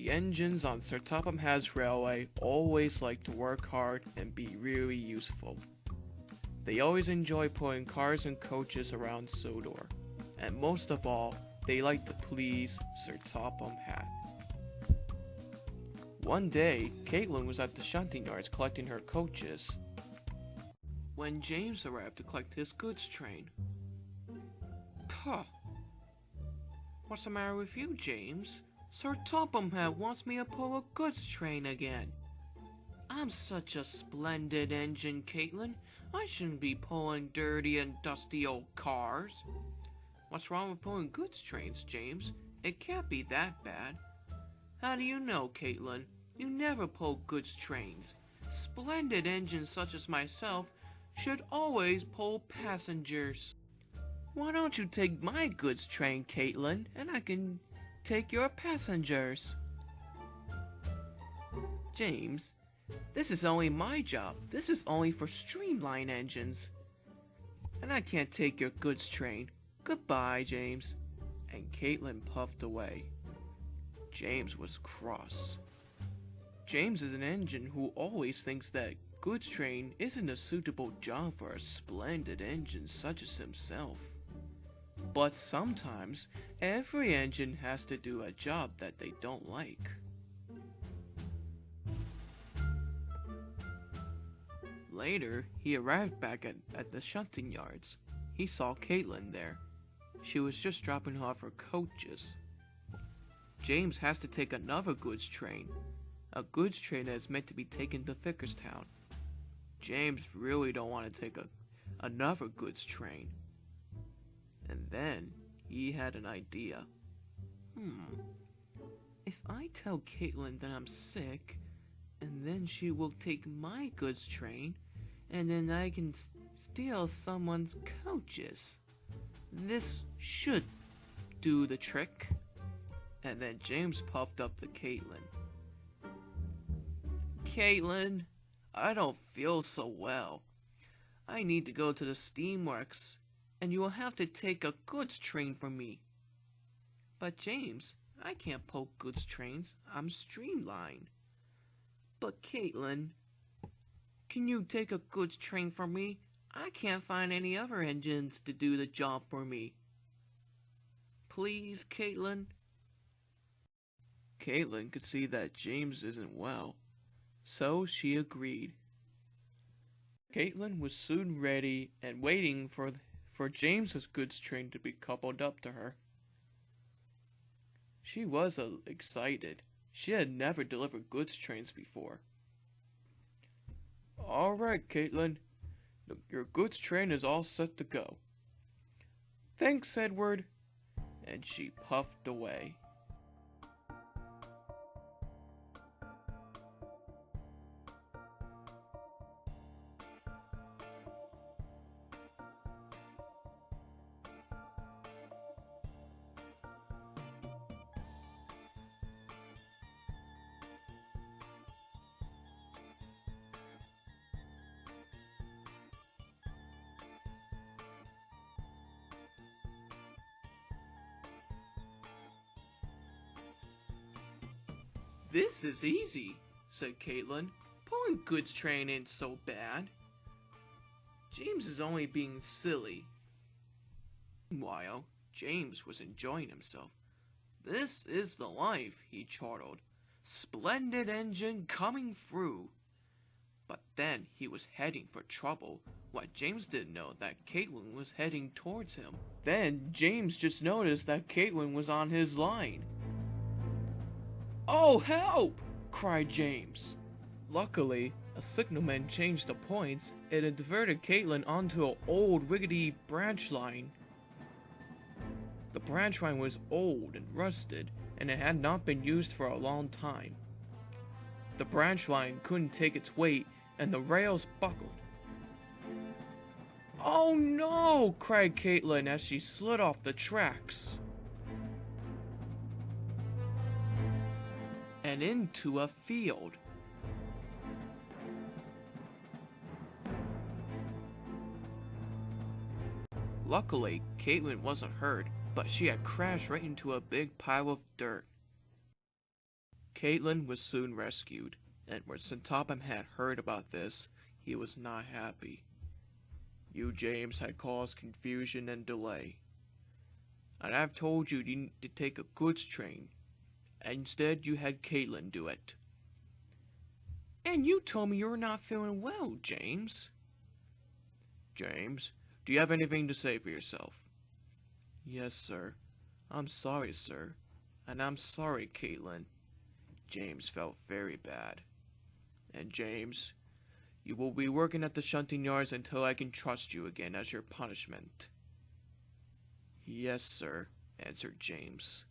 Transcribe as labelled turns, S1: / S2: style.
S1: The engines on Sir Topham Hatt's railway always like to work hard and be really useful. They always enjoy pulling cars and coaches around Sodor, and most of all, they like to please Sir Topham Hatt. One day, Caitlin was at the shunting yards collecting her coaches when James arrived to collect his goods train. Puh! What's the matter with you, James? Sir Topham Hatt wants me to pull a goods train again. I'm such a splendid engine, Caitlin. I shouldn't be pulling dirty and dusty old cars. What's wrong with pulling goods trains, James? It can't be that bad. How do you know, Caitlin? You never pull goods trains. Splendid engines such as myself should always pull passengers. Why don't you take my goods train, Caitlin, and I can take your passengers? James, this is only my job. This is only for streamline engines. And I can't take your goods train. Goodbye, James. And Caitlin puffed away. James was cross. James is an engine who always thinks that goods train isn't a suitable job for a splendid engine such as himself. But sometimes, every engine has to do a job that they don't like. Later, he arrived back at the shunting yards. He saw Caitlin there. She was just dropping off her coaches. James has to take another goods train. A goods train that is meant to be taken to Vickerstown. James really don't want to take another goods train. And then he had an idea. If I tell Caitlin that I'm sick, and then she will take my goods train, and then I can steal someone's coaches. This should do the trick. And then James puffed up to Caitlin. Caitlin, I don't feel so well. I need to go to the steamworks, and you will have to take a goods train for me. But James, I can't pull goods trains. I'm streamlined. But Caitlin, can you take a goods train for me? I can't find any other engines to do the job for me. Please, Caitlin? Caitlin could see that James isn't well, so she agreed. Caitlin was soon ready and waiting for James's goods train to be coupled up to her. She was excited. She had never delivered goods trains before. All right, Caitlin. Your goods train is all set to go. Thanks, Edward. And she puffed away. This is easy, said Caitlin. Pulling goods train ain't so bad. James is only being silly. Meanwhile, James was enjoying himself. This is the life, he chortled. Splendid engine coming through. But then he was heading for trouble. What James didn't know that Caitlin was heading towards him. Then James just noticed that Caitlin was on his line. Oh, help! Cried James. Luckily, a signalman changed the points and diverted Caitlin onto an old rickety branch line. The branch line was old and rusted, and it had not been used for a long time. The branch line couldn't take its weight, and the rails buckled. Oh no! Cried Caitlin as she slid off the tracks and into a field. Luckily, Caitlin wasn't hurt, but she had crashed right into a big pile of dirt. Caitlin was soon rescued, and when Topham had heard about this, he was not happy. You, James, had caused confusion and delay. And I've told you need to take a goods train. Instead, you had Caitlin do it. And you told me you were not feeling well, James. James, do you have anything to say for yourself? Yes, sir. I'm sorry, sir. And I'm sorry, Caitlin. James felt very bad. And James, you will be working at the shunting yards until I can trust you again as your punishment. Yes, sir, answered James.